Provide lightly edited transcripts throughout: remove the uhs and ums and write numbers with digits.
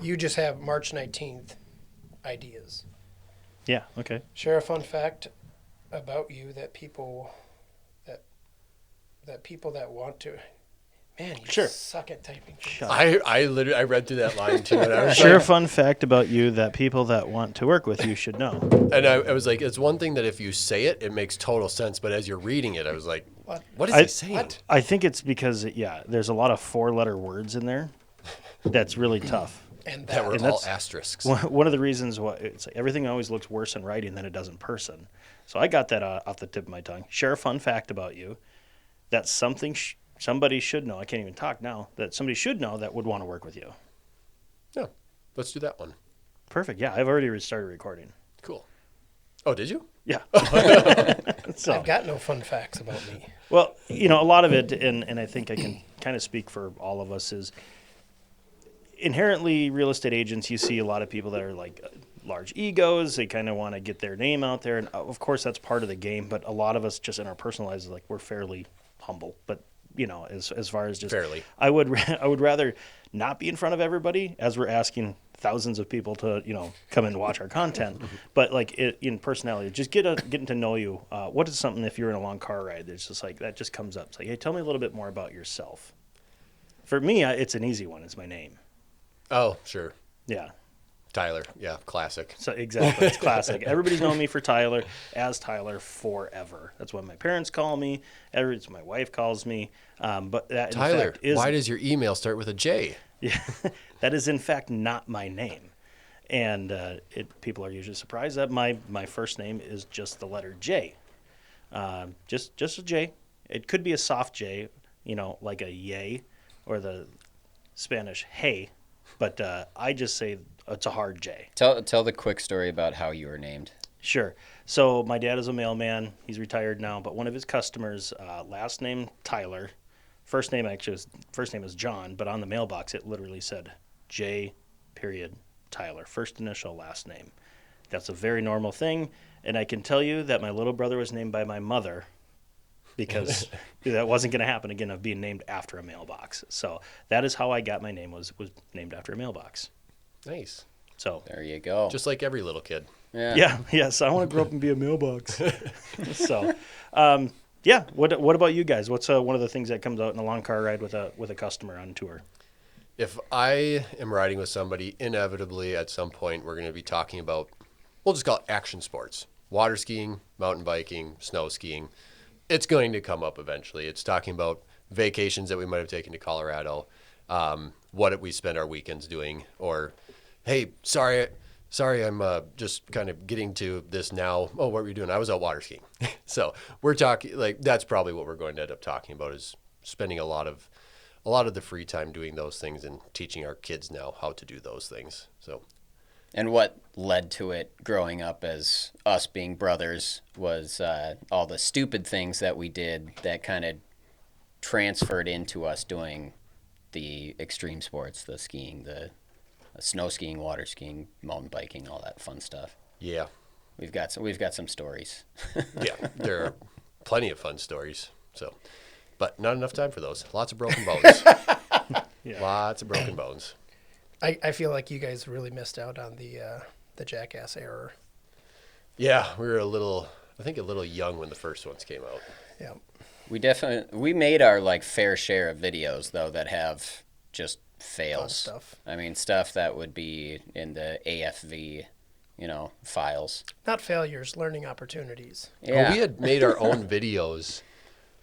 You just have March 19th ideas. Yeah. Okay. Share a fun fact about you that people that want to. Man, you Sure. suck at typing. Shut I literally I read through that line too, and I was Share a like, fun fact about you that people that want to work with you should know. and I was like, it's one thing that if you say it, it makes total sense, but as you're reading it, I was like, what is he saying? What? I think it's because, there's a lot of 4-letter words in there that's really tough. And That were that. all that's asterisks. One of the reasons why it's like everything always looks worse in writing than it does in person. So I got that off the tip of my tongue. Share a fun fact about you. That's something somebody should know. I can't even talk now. That somebody should know that would want to work with you. Yeah, let's do that one. Perfect. Yeah, I've already started recording. Cool. Oh, did you? Yeah. So, I've got no fun facts about me. well, a lot of it, and I think I can kind of speak for all of us, is inherently real estate agents, you see a lot of people that are like large egos. They kind of want to get their name out there. And of course, that's part of the game. But a lot of us just in our personal lives, like we're fairly humble. But, as far as just Fairly. I would rather not be in front of everybody as we're asking thousands of people to, come and watch our content. But like in personality, just getting to know you. What is something if you're in a long car ride, there's just like, that just comes up. It's like, hey, tell me a little bit more about yourself. For me, it's an easy one. It's my name. Oh, sure. Yeah. Tyler. Yeah, classic. So exactly, it's classic. Everybody's known me for Tyler, as Tyler forever. That's what my parents call me. It's my wife calls me. But that Tyler, in fact is why does your email start with a J? yeah, that is in fact not my name, and people are usually surprised that my first name is just the letter J, just a J. It could be a soft J, like a yay, or the Spanish hey, but I just say it's a hard J. Tell the quick story about how you were named. Sure. So my dad is a mailman. He's retired now, but one of his customers, last name Tyler, first name is John, but on the mailbox it literally said J. Tyler, first initial, last name. That's a very normal thing, and I can tell you that my little brother was named by my mother because that wasn't going to happen again of being named after a mailbox. So that is how I got my name was named after a mailbox. Nice. So There you go. Just like every little kid. Yes, I want to grow up and be a mailbox. So, what about you guys? What's one of the things that comes out in a long car ride with a customer on tour? If I am riding with somebody, inevitably at some point we're going to be talking about, we'll just call it action sports. Water skiing, mountain biking, snow skiing. It's going to come up eventually. It's talking about vacations that we might have taken to Colorado, what we spend our weekends doing, or, hey, sorry, I'm just kind of getting to this now. Oh, what were you doing? I was out water skiing. So we're talking, like, that's probably what we're going to end up talking about, is spending a lot of the free time doing those things and teaching our kids now how to do those things. So, And what led to it growing up as us being brothers was all the stupid things that we did that kind of transferred into us doing the extreme sports, the skiing, the snow skiing, water skiing, mountain biking, all that fun stuff. yeah. We've got some stories. Yeah, there are plenty of fun stories. So, but not enough time for those. Lots of broken bones. Yeah. Lots of broken bones. I feel like you guys really missed out on the Jackass error. Yeah, we were a little young when the first ones came out. Yeah. We made our like fair share of videos though that have just fails. Fun stuff. I mean, stuff that would be in the AFV, files. Not failures, learning opportunities. Yeah. Well, we had made our own videos,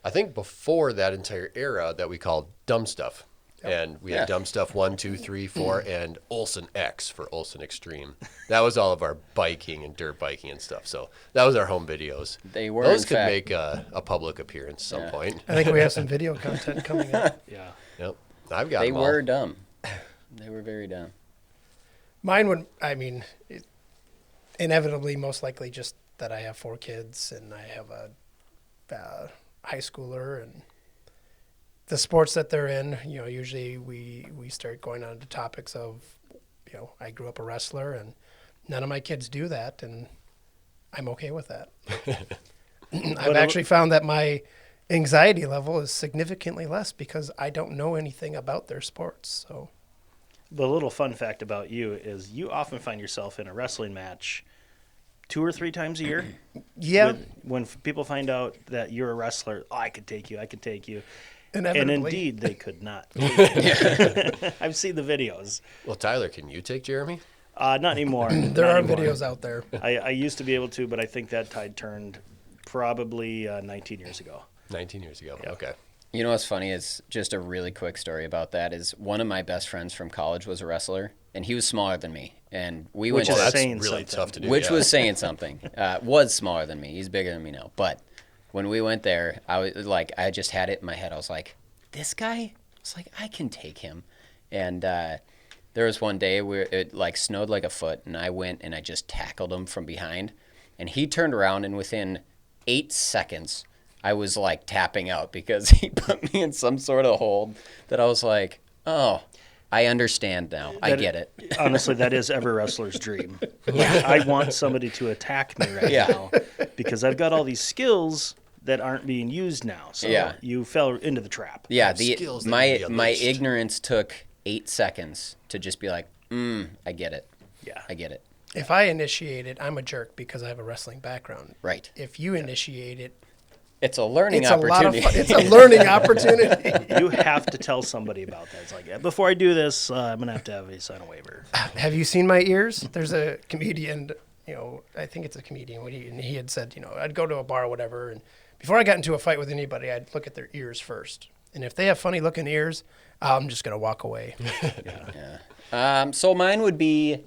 I think before that entire era, that we called Dumb Stuff. Yep. And we had Dumb Stuff 1, 2, 3, 4, and Olsen X for Olsen Extreme. That was all of our biking and dirt biking and stuff. So that was our home videos. They were, Those in could fact, make a public appearance some Yeah. point. I think we have some video content coming up. Yeah. Yep. I've got they them all. were dumb. They were very dumb. Mine would, inevitably, most likely just that I have 4 kids and I have a high schooler, and the sports that they're in, usually we start going on to topics of, I grew up a wrestler and none of my kids do that, and I'm okay with that. I've actually found that my anxiety level is significantly less because I don't know anything about their sports. So The little fun fact about you is you often find yourself in a wrestling match 2 or 3 times a year. Yeah, When people find out that you're a wrestler, oh, I could take you. And inevitably. indeed, they could not. I've seen the videos. Well, Tyler, can you take Jeremy? Not anymore. There Not are anymore. videos out there. I used to be able to, but I think that tide turned probably 19 years ago. 19 years ago. Yeah. Okay. You know what's funny is just a really quick story about that is one of my best friends from college was a wrestler, and he was smaller than me. And we Which went is to That's saying really something. tough to do. which yeah. was saying something. Was smaller than me. He's bigger than me now. But when we went there, I was like, I just had it in my head. I was like, this guy? I was like, I can take him. And there was one day where it like snowed like a foot, and I went and I just tackled him from behind, and he turned around, and within 8 seconds, I was like tapping out because he put me in some sort of hold that I was like, oh, I understand now. I get it. Honestly, that is every wrestler's dream. Like, I want somebody to attack me right Yeah. now because I've got all these skills that aren't being used now. So Yeah. you fell into the trap. Yeah, Have skills that my can be my unleashed. ignorance took 8 seconds to just be like, I get it. Yeah. I get it. If I initiate it, I'm a jerk because I have a wrestling background. Right. If you initiate it, It's a learning it's a lot of opportunity. fun. It's a learning opportunity. You have to tell somebody about that. It's like, before I do this, I'm going to have you sign a waiver. Have you seen my ears? There's a comedian, I think it's a comedian, and he had said, I'd go to a bar or whatever, and before I got into a fight with anybody, I'd look at their ears first. And if they have funny looking ears, I'm just going to walk away. So mine would be,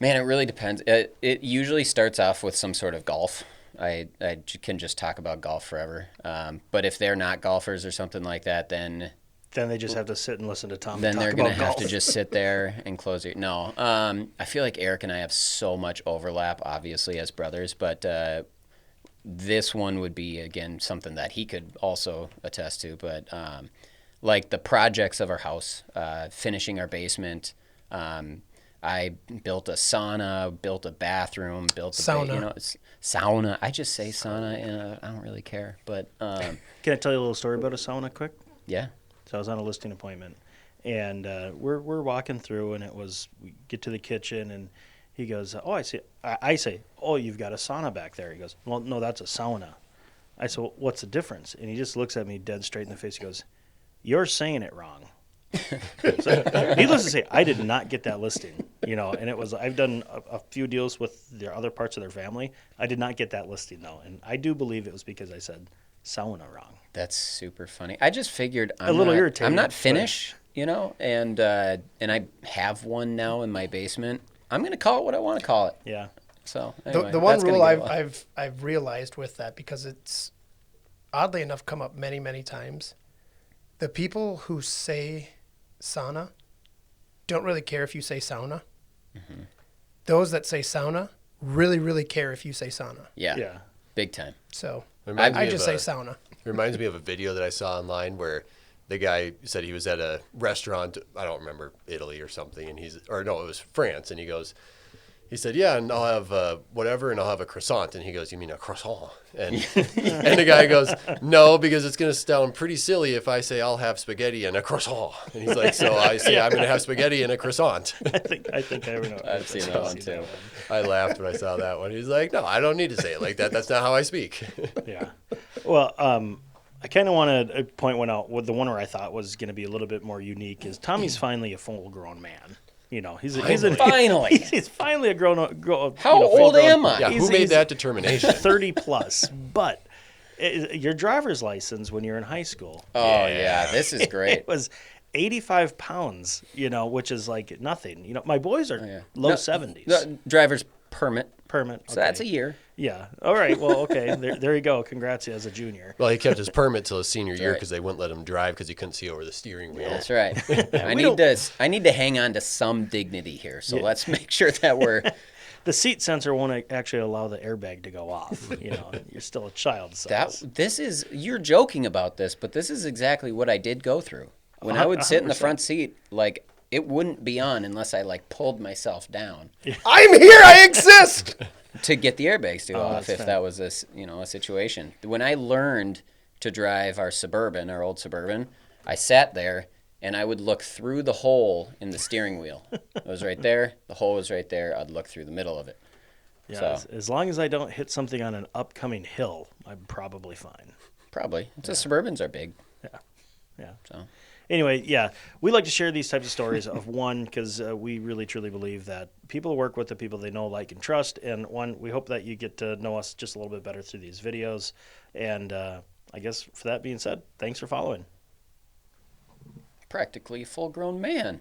man, it really depends. It usually starts off with some sort of golf. I can just talk about golf forever. But if they're not golfers or something like that, then Then they just have to sit and listen to Tom then talk they're about going to have golf. to just sit there and close your... No. I feel like Eric and I have so much overlap, obviously, as brothers, but this one would be, again, something that he could also attest to. But like the projects of our house, finishing our basement, I built a sauna, built a bathroom, built a Sauna. Sauna. I just say sauna, and I don't really care. But Can I tell you a little story about a sauna quick? yeah, So I was on a listing appointment, and we're walking through, and we get to the kitchen, and he goes, "Oh, I see." I say, "Oh, you've got a sauna back there." He goes, "Well, no, that's a sauna." I said, well, "What's the difference?" And he just looks at me dead straight in the face. He goes, "You're saying it wrong." So, needless to say, I did not get that listing, and it was, I've done a few deals with their other parts of their family. I did not get that listing though. And I do believe it was because I said sauna wrong. that's super funny. I just figured irritating, I'm not but- finished, and I have one now in my basement. I'm gonna call it what I want to call it. Yeah. So The, anyway, the one that's gonna rule get a lot. I've realized with that, because it's oddly enough come up many, many times, the people who say sauna don't really care if you say sauna. Mm-hmm. Those that say sauna really, really care if you say sauna. Yeah, Yeah. big time. So Reminds me I of just a- say sauna. It reminds me of a video that I saw online where the guy said he was at a restaurant, I don't remember, Italy or something, and it was France, and he said, yeah, and I'll have whatever, and I'll have a croissant, and he goes, you mean a croissant? And and the guy goes, no, because it's going to sound pretty silly if I say I'll have spaghetti and a croissant. And he's like, so I say I'm going to have spaghetti and a croissant. I think I know. I've seen that one too. I laughed when I saw that one. He's like, no, I don't need to say it like that. That's not how I speak. Yeah. Well, I kind of want to point one out. The one where I thought was going to be a little bit more unique is Tommy's finally a full-grown man. He's Finally. he's finally a grown. How old am I? Yeah, He's- who made he's that determination? 30 plus, but your driver's license when you're in high school, Oh yeah, this is great. it was 85 pounds. Which is like nothing. My boys are Yeah. low No, 70s. The driver's permit. Permit. So that's a okay. year. Yeah. All right. Well, okay. There you go. Congrats as a junior. Well, he kept his permit till his senior year right. because they wouldn't let him drive because he couldn't see over the steering wheel. That's right. I We need to hang on to some dignity here. So Yeah. let's make sure that we're The seat sensor won't actually allow the airbag to go off. You're still a child size. you're joking about this, but this is exactly what I did go through. When I would sit in the 100%. front seat, like it wouldn't be on unless I like pulled myself down I'm here. I exist. to get the airbags to go off that's if fair. that was a situation. When I learned to drive our old Suburban, I sat there and I would look through the hole in the steering wheel. It was right there. The hole was right there. I'd look through the middle of it. Yeah, So- as long as I don't hit something on an upcoming hill, I'm probably fine. Probably. The Suburbans are big. Yeah. So Anyway, yeah, we like to share these types of stories of one, because we really truly believe that people work with the people they know, like, and trust. And one, we hope that you get to know us just a little bit better through these videos. And I guess for that being said, thanks for following. practically a full-grown man.